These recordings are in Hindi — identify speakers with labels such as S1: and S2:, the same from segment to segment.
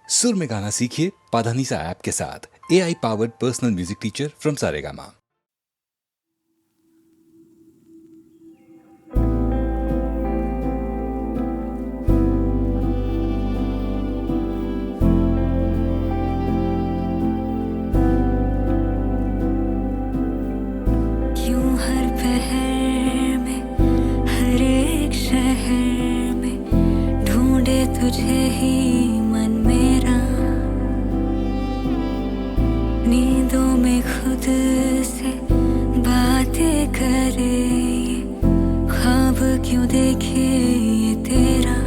S1: सुर में गाना सीखिए पाधानीसा ऐप के साथ। AI powered personal music teacher from Saregama.
S2: तुझे ही मन मेरा नींदों में खुद से बातें करे, ख्वाब क्यों देखे ये तेरा,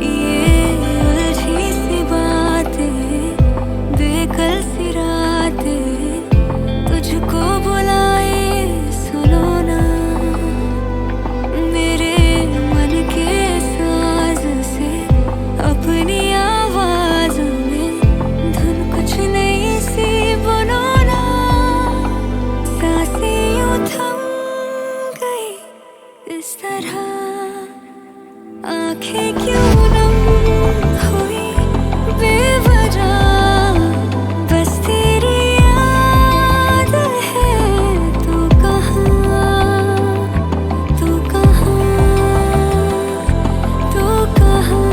S2: ये उलझी सी बातें, बेकल सी रातें, तुझको बुलाए सुनो ना, मेरे मन के अपनी आवाज में धुन कुछ नई सी बनो ना, सांसें यूं थम गई इस तरह, आंखें क्यों नम हुई बेवजह, बस तेरी याद है, तू कहाँ, तू कहाँ, तू कहाँ।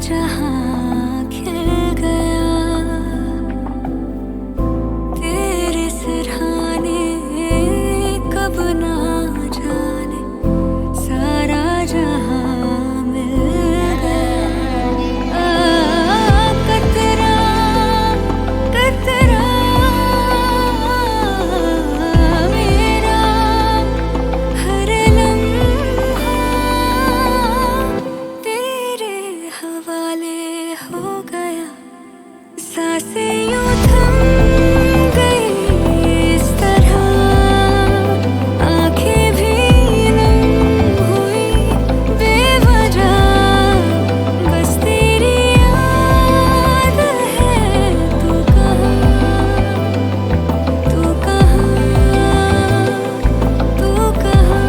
S2: जहाँ खिल गया तेरे सिरहाने, कब ना जाने सारा जहाँ मिल गया, कतरा कतरा मेरा हर लम्हा तेरे हवाले हो गया, सांसें यूं थम गई इस तरह, आंखें भी नम हुई बेवजह, बस तेरी याद है, तू कहाँ, तू कहाँ, तू कहाँ।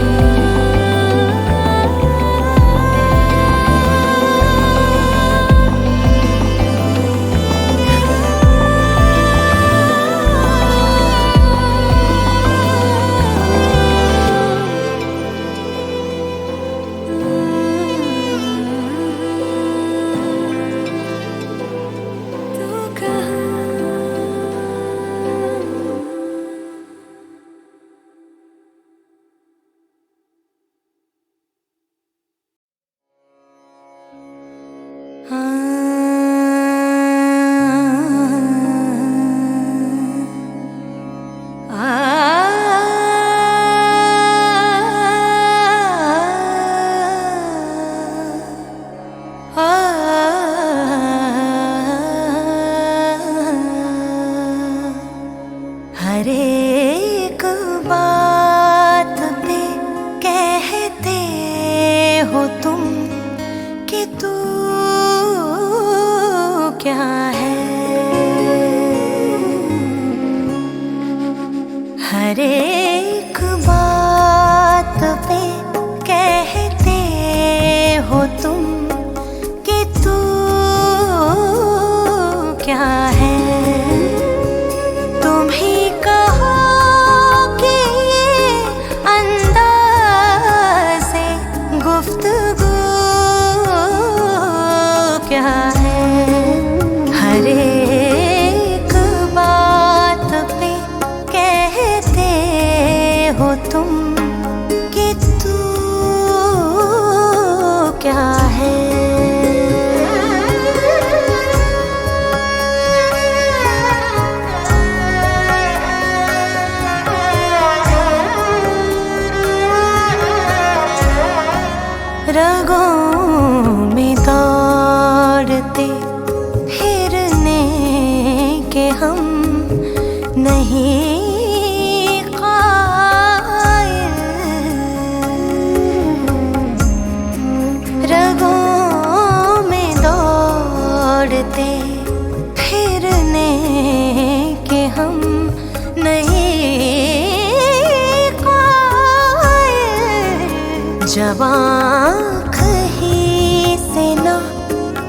S2: हर एक बात पे कहते हो तुम कि तू क्या है, हर एक बात पे कहते हो तुम कि तू क्या है, तुम ही कहो कि ये अंदाज़े गुफ्तगू क्या है, हर एक बात पे कहते हो तुम कि तू क्या है। रगों में दौड़ते फिरने के हम नहीं कायल,
S3: जवां कहीं से ना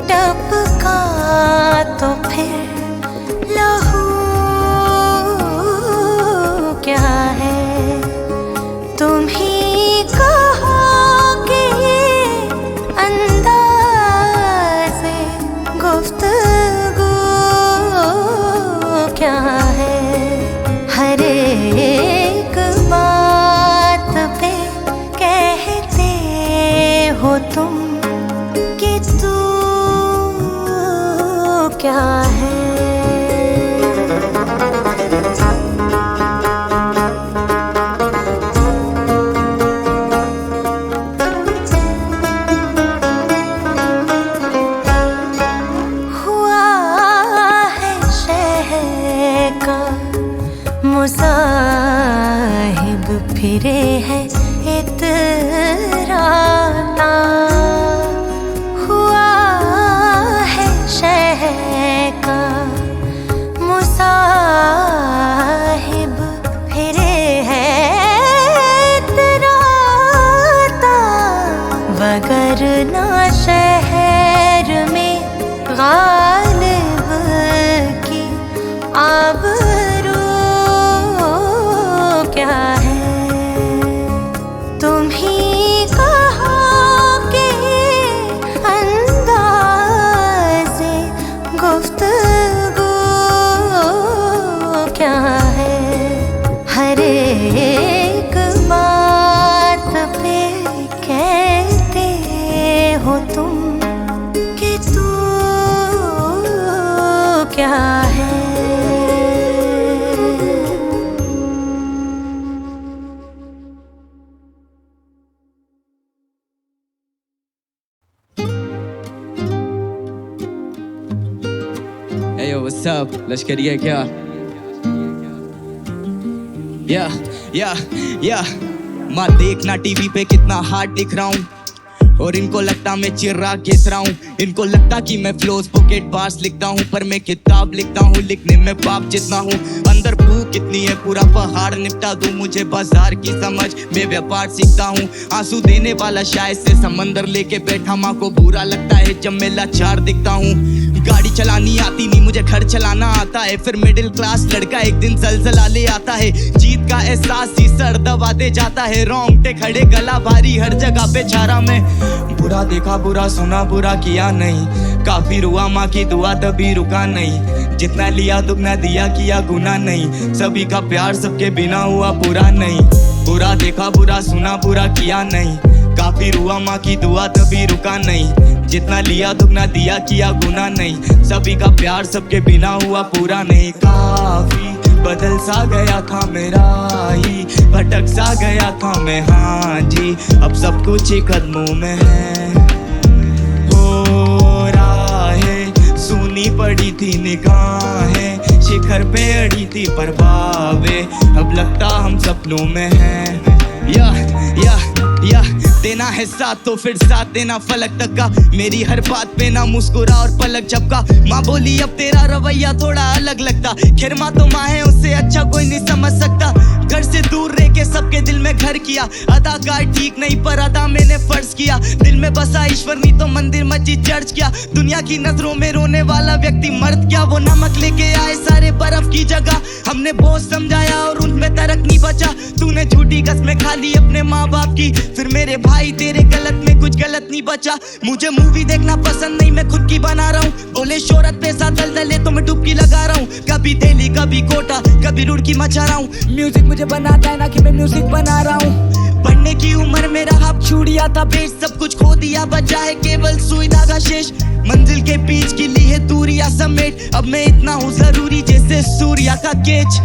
S3: टपका तो फिर लहू क्या है? तुम ही कहो कि अंदाज़े गुफ्तगू क्या है? हर एक बात पे कहते हो तुम कि तू क्या है? हुआ है शहर का मुसाहिब, फिरे है इतराता। हुआ है शहर का मुसाहिब, फिरे है इतराता। वगरना शहर में गालिब की आबरू क्या है? तुम ही कहो कि अंदाज़े गुफ्तगू क्या है? हर एक बात पे कहते हो तुम कि तू क्या है?
S4: Hey yo, what's up? लश्करी है क्या? या माँ देखना टीवी पे कितना हार्ड दिख रहा हूँ, और इनको लगता मैं चिर्रा घिस रहा हूँ। इनको लगता कि मैं फ्लोज पॉकेट बार्स लिखता हूँ, पर मैं किताब लिखता हूँ, लिखने में पाप जितना हूँ। अंदर भूख कितनी है, पूरा पहाड़ निपटा दूँ। मुझे बाजार की समझ, मैं व्यापार सीखता हूँ। आंसू देने वाला शायद से समंदर लेके बैठा। माँ को बुरा लगता है जब मैं लाचार दिखता हूँ। गाड़ी चलानी आती नहीं, मुझे घर चलाना आता है। फिर मिडिल क्लास लड़का एक दिन जलजला ले आता है। जीत का एहसास ही सर दबा दे जाता है। रोंगटे खड़े, गला भारी, हर जगह पे छारा में। बुरा देखा, बुरा सुना, बुरा किया नहीं। काफी रुआ, माँ की दुआ तभी रुका नहीं। जितना लिया दुगना दिया, किया गुना नहीं। सभी का प्यार सबके बिना हुआ पूरा नहीं। बुरा देखा, बुरा सुना, बुरा किया नहीं। काफी रुआ, माँ की दुआ तभी रुका नहीं। जितना लिया दुगना दिया, किया गुना नहीं। सभी का प्यार सबके बिना हुआ पूरा नहीं। काफी बदल सा गया था मेरा ही, भटक सा गया था मैं, हाँ जी। अब सब कुछ ही कदमों में है। हो राहें सूनी पड़ी थी निगाहें, शिखर पे अड़ी थी परवावे। अब लगता हम सपनों में है। या देना है साथ तो फिर साथ देना फलक तक का। मेरी हर बात पे ना मुस्कुरा और पलक झपका। माँ बोली अब तेरा रवैया थोड़ा अलग लगता। खैर माँ तो माँ है, उससे अच्छा कोई नहीं समझ सकता। घर से दूर रह के सबके दिल में घर किया। अदाकार ठीक नहीं पर अदा मैंने फर्ज किया। दिल में बसा ईश्वर नहीं तो मंदिर मस्जिद चर्च किया। दुनिया की नजरों में रोने वाला व्यक्ति मर्द क्या? वो नमक लेके आए सारे बर्फ की जगह। हमने बोझ समझाया और उनमें तरक नहीं बचा। तूने झूठी कसमें खा ली अपने माँ बाप की, फिर मेरे भाई तेरे गलत में कुछ गलत नहीं बचा। मुझे मूवी देखना पसंद नहीं, मैं खुद की बना रहा हूँ। बोले शोहरत पैसा दलदले तो मैं डुबकी लगा रहा हूँ। कभी दिल्ली कभी कोटा कभी रुड़की मचा रहा हूँ। म्यूजिक मुझे बनाता है ना कि मैं म्यूजिक बना रहा हूँ। पढ़ने की उम्र में रहा छूड़िया था पेश, सब कुछ खो दिया बचा है केवल सुई धागा शेष। मंजिल के बीच की ली है दूरिया समेट, अब मैं इतना हूँ जरूरी जैसे सूर्या का केच।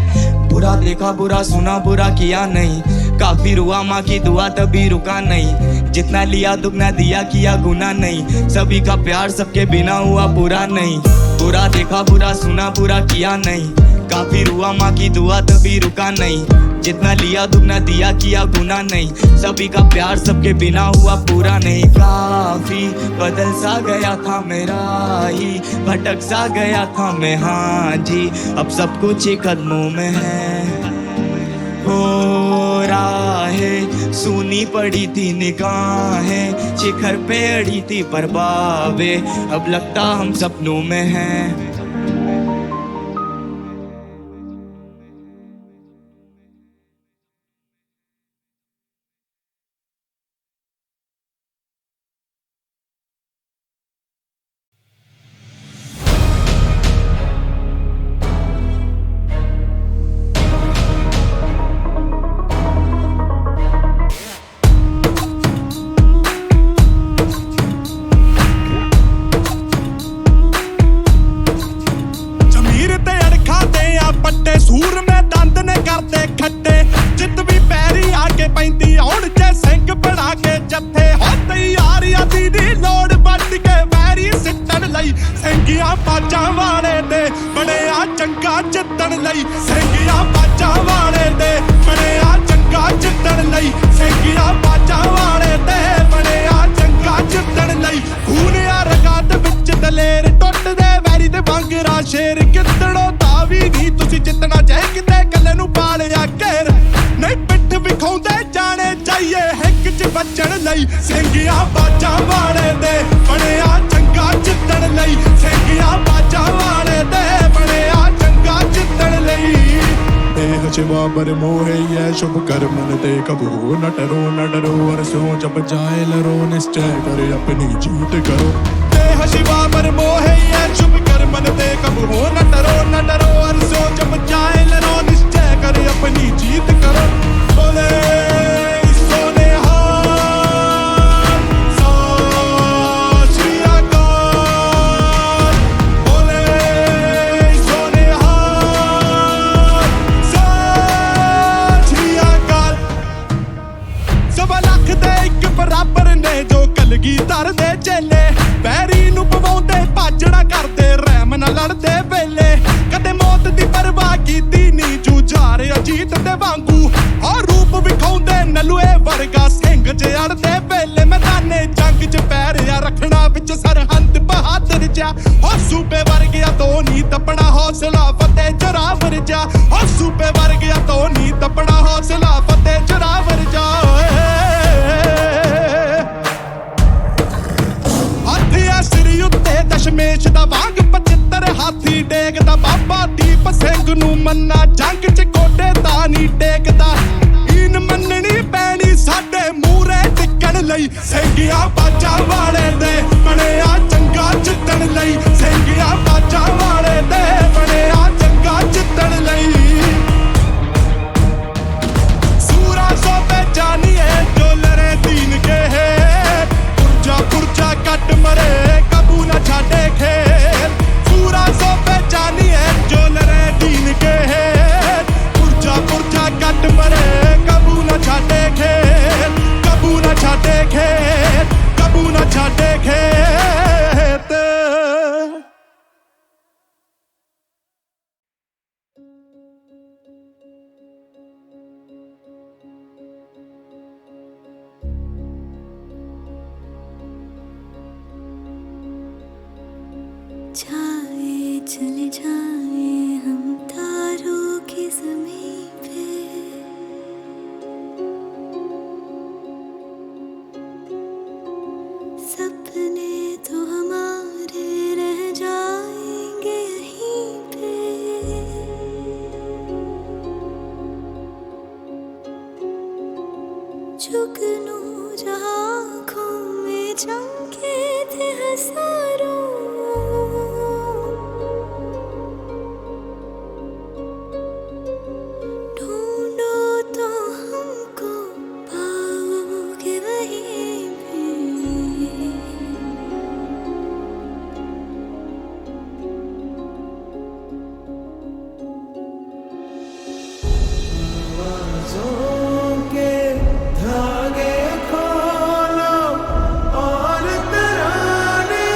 S4: बुरा देखा बुरा सुना बुरा किया नहीं, काफी रुआ माँ की दुआ तभी रुका नहीं। जितना लिया दुगना दिया किया गुना नहीं, सभी का प्यार सबके बिना हुआ पूरा नहीं। बुरा देखा बुरा सुना बुरा किया नहीं, काफी रुआ माँ की दुआ तभी रुका नहीं। जितना लिया दुगना दिया किया गुना नहीं, सभी का प्यार सबके बिना हुआ पूरा नहीं। काफी बदल सा गया था मेरा ही, भटक सा गया था मैं, हाँ जी अब सब कुछ ही कदमों में है। हो रहा निगाहें, सूनी पड़ी थी निगाहें, शिखर पे अड़ी थी प्रभावें, अब लगता हम सपनों में हैं।
S5: सूर में दंद ने करते खट्टे, जित भी पैरी आके पैंदी आउण च सिंह बना के जत्थे हो तैयारी आती दी लोड़ बट के वैरी सिੱਟਣ ਲਈ ਸਿੰਘੀਆਂ ਬਾਜਾਂ ਵਾਲੇ ਦੇ ਬਣਿਆ ਚੰਗਾ ਜਿੱਤਣ ਲਈ ਸਿੰਘੀਆਂ ਬਾਜਾਂ ਵਾਲੇ ਦੇ ਬਣਿਆ ਚੰਗਾ ਜਿੱਤਣ ਲਈ ਸਿੰਘੀਆਂ ਬਾਜਾਂ ਵਾਲੇ ਦੇ ਬਣਿਆ ਚੰਗਾ ਜਿੱਤਣ ਲਈ ਖੂਨਿਆ ਰਗਾਂ ਦੇ ਵਿੱਚ ਦਲੇਰ ਟੁੱਟਦੇ ਵੈਰੀ ਦੇ ਵਾਂਗਰਾ ਸ਼ੇਰ ਕਿੱਤੜੋ ਦਾ ਵੀ ਨਹੀਂ ਤੁਸੀਂ ਜਿੱਤਣਾ ਚਾਹੇ ਕਿਤੇ ਕੱਲੇ ਨੂੰ ਪਾਲਿਆ ਘੇਰ ਨਹੀਂ ਪਿੱਠ ਵਿਖਾਉਂਦੇ ਜਾਣੇ ਚਾਹੀਏ ਹਿੱਕ ਚ ਬਚਣ ਲਈ ਸਿੰਘੀਆਂ ਬਾਜਾਂ ਵਾਲੇ ਦੇ ਬਣਿਆ ਚੰਗਾ ਜਿੱਤਣ ਲਈ ਸਿੰਘੀਆਂ ਬਾਜਾਂ ਵਾਲੇ ਦੇ ਬਣਿਆ ਚੰਗਾ ਜਿੱਤਣ ਲਈ देह शिवा बर मोहे ये शुभ कर्मन ते कबू न डरो अरसों जब जाए लरो निश्चय करे अपनी जीत करो देह शिवा बर मोहे ये शुभ कर्मन ते कबू न डरो अरसों जब जाए लरो निश्चय करे अपनी जीत करो बोले ਗੀਤਰ ਦੇ ਚੇਲੇ ਪੈਰੀ ਨੂੰ ਪਵਾਉਂਦੇ ਭਾਜੜਾ ਕਰਦੇ ਰਹਿਮ ਨਾਲ ਲੜਦੇ ਵੇਲੇ ਕਦੇ ਮੌਤ ਦੀ ਪਰਵਾਹ ਕੀਤੀ ਨੀ ਜੂਝਾਰ ਅਜੀਤ ਦੇ ਵਾਂਗੂ ਔਰ ਰੂਪ ਵਿਖਾਉਂਦੇ ਨਲੂਏ ਵਰਗਾ ਸਿੰਘ ਚ ਅੜਦੇ ਵੇਲੇ ਮੈਦਾਨੇ ਜੰਗ ਚ ਪੈਰਿਆ ਰੱਖਣਾ ਵਿੱਚ ਸਰਹੰਦ ਬਹਾਦਰ ਜਾ ਹੋ ਸੂਬੇ ਵਰਗਿਆ ਤੋਂ ਨੀ ਤਪਣਾ ਹੌਸਲਾ ਫਤਿਹ ਜਰਾਵਰ ਜਾ ਹੋ ਸੂਬੇ ਵਰਗਿਆ ਤੋਂ ਨੀ ਤਪਣਾ ਹੌਸਲਾ ਫਤਿਹ ਜਰਾਵਰ ਜਾ ਸਿਰ ਉੱਤੇ ਦਸ਼ਮੇਸ਼ ਦਾ ਵਾਂਗ 75 ਹਾਥੀ ਡੇਗਦਾ ਬਾਬਾ ਦੀਪ ਸਿੰਘ ਨੂੰ ਮੰਨਾ ਜੰਗ ਚ ਕੋਡੇ ਤਾਂ ਨਹੀਂ ਟੇਕਦਾ ਈਨ ਮੰਨਣੀ ਪੈਣੀ ਸਾਡੇ ਮੂਰੇ ਟਿਕਣ ਲਈ ਸਿੰਘੀਆਂ ਬਾਜਾਂ ਵਾਲੇ ਦੇ ਬਣਿਆ ਚੰਗਾ ਜਿੱਤਣ ਲਈ ਸਿੰਘੀਆਂ ਬਾਜਾਂ ਵਾਲੇ ਦੇ ਬਣਿਆ ਚੰਗਾ ਜਿੱਤਣ ਲਈ ਸੂਰਾ ਸੋਬੇ ਜਾਨੀਏ ਜੋ ਲੜੇ ਦੀਨ ਕੇ ਹੈ ਪੁਰਜਾ ਕੱਟ ਮਰੇ ਕਬੂ ਨਾ ਛਾੜੇ ਖੇਲ ਪੂਰਾ ਸੋ ਪਹਿਚਾਨੀਏ ਜੋ ਲੜੇ ਦੀਨ ਕੇ ਹੈ ਪੁਰਜਾ ਕੱਟ ਮਰੇ ਕਬੂ ਨਾ ਛਾੜੇ ਖੇਲ ਕਬੂ ਨਾ ਛਾੜੇ ਖੇਲ ਕਬੂ ਨਾ ਛਾੜੇ ਖੇਤ
S2: जाए चले जाए हम तारों की ज़मीं पे, सपने तो हमारे रह जाएंगे यहीं पे, जुगनू जहाँ आँखों में चमके थे हज़ारों
S5: धागे खोलो और तराने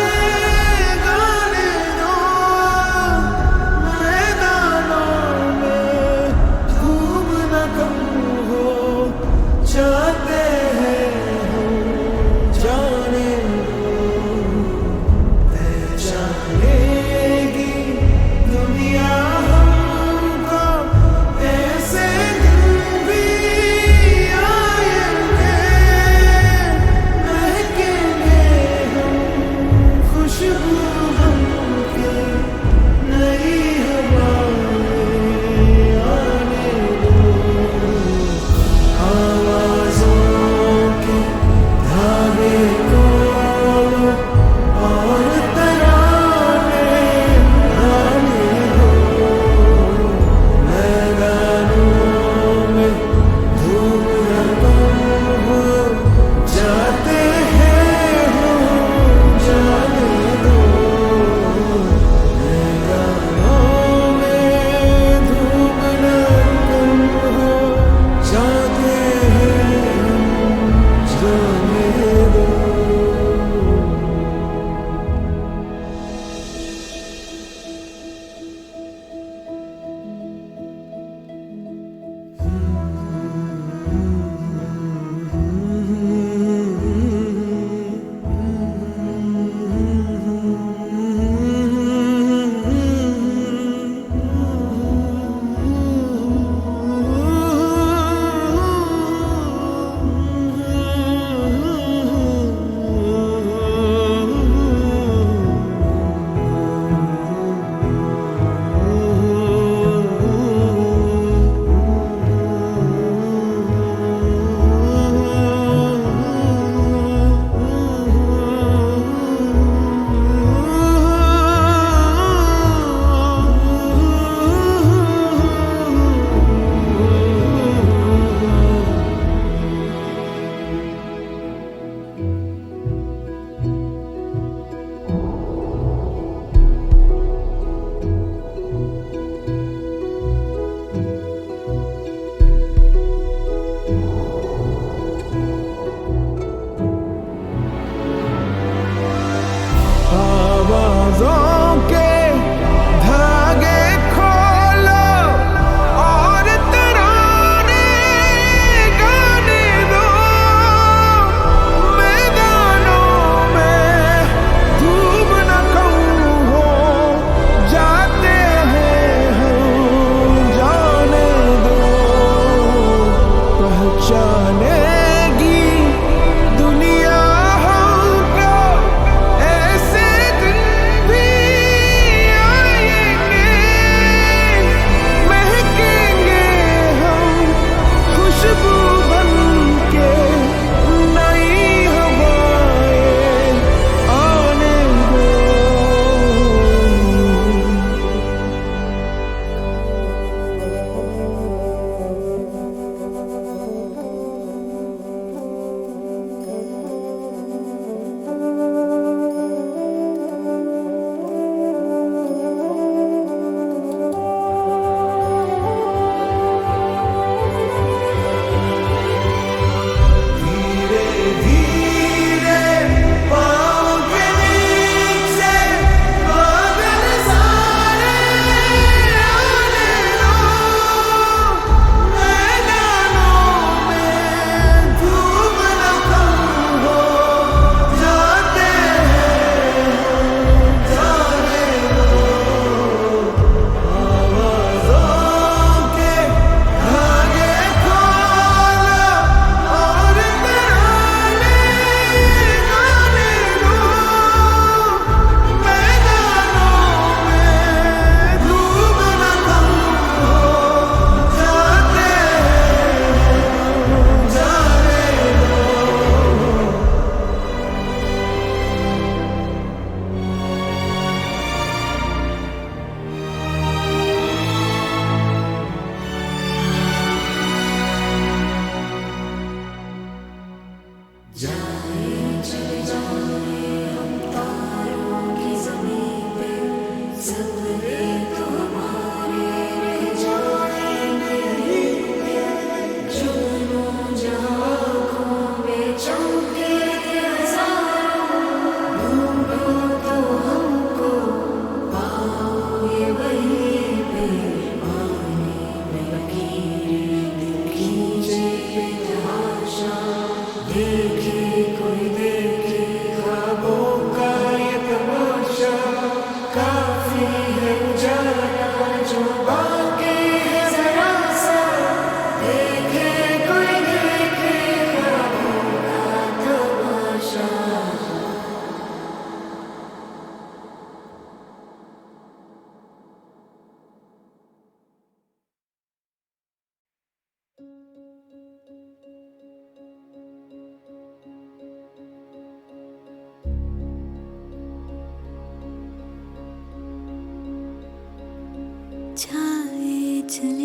S2: जाए चले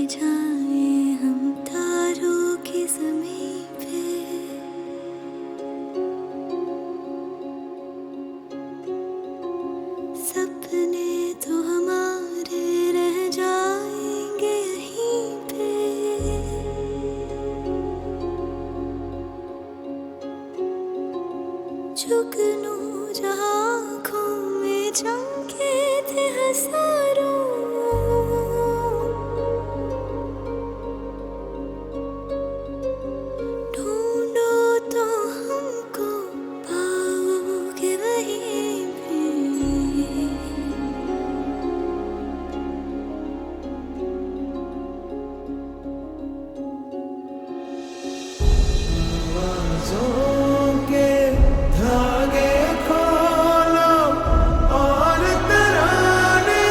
S2: जाए हम तारों की ज़मीं पे, सपने तो हमारे रह जाएंगे यहीं पे। जुगनू जहाँ आँखों में चमके थे हज़ारों,
S6: धागे खोलो और तराने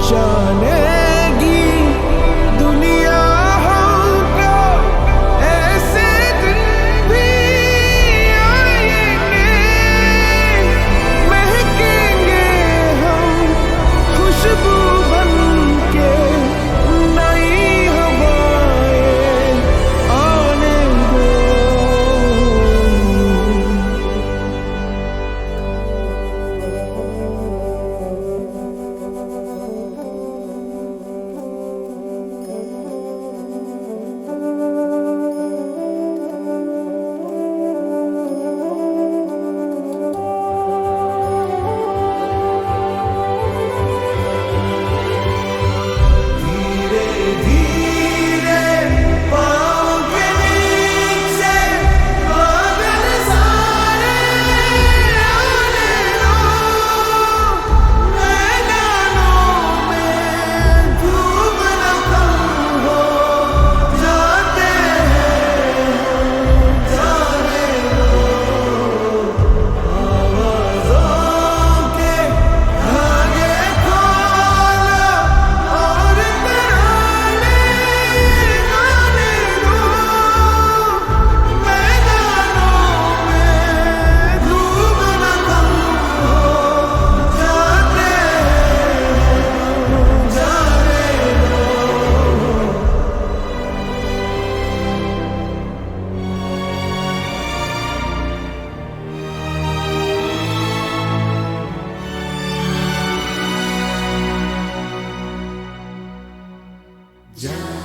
S6: जानेगी दुनिया हमको, ऐसे दिन भी आएंगे, महकेंगे हम खुशबू बनके, नई हवाएं आने दो।
S3: जा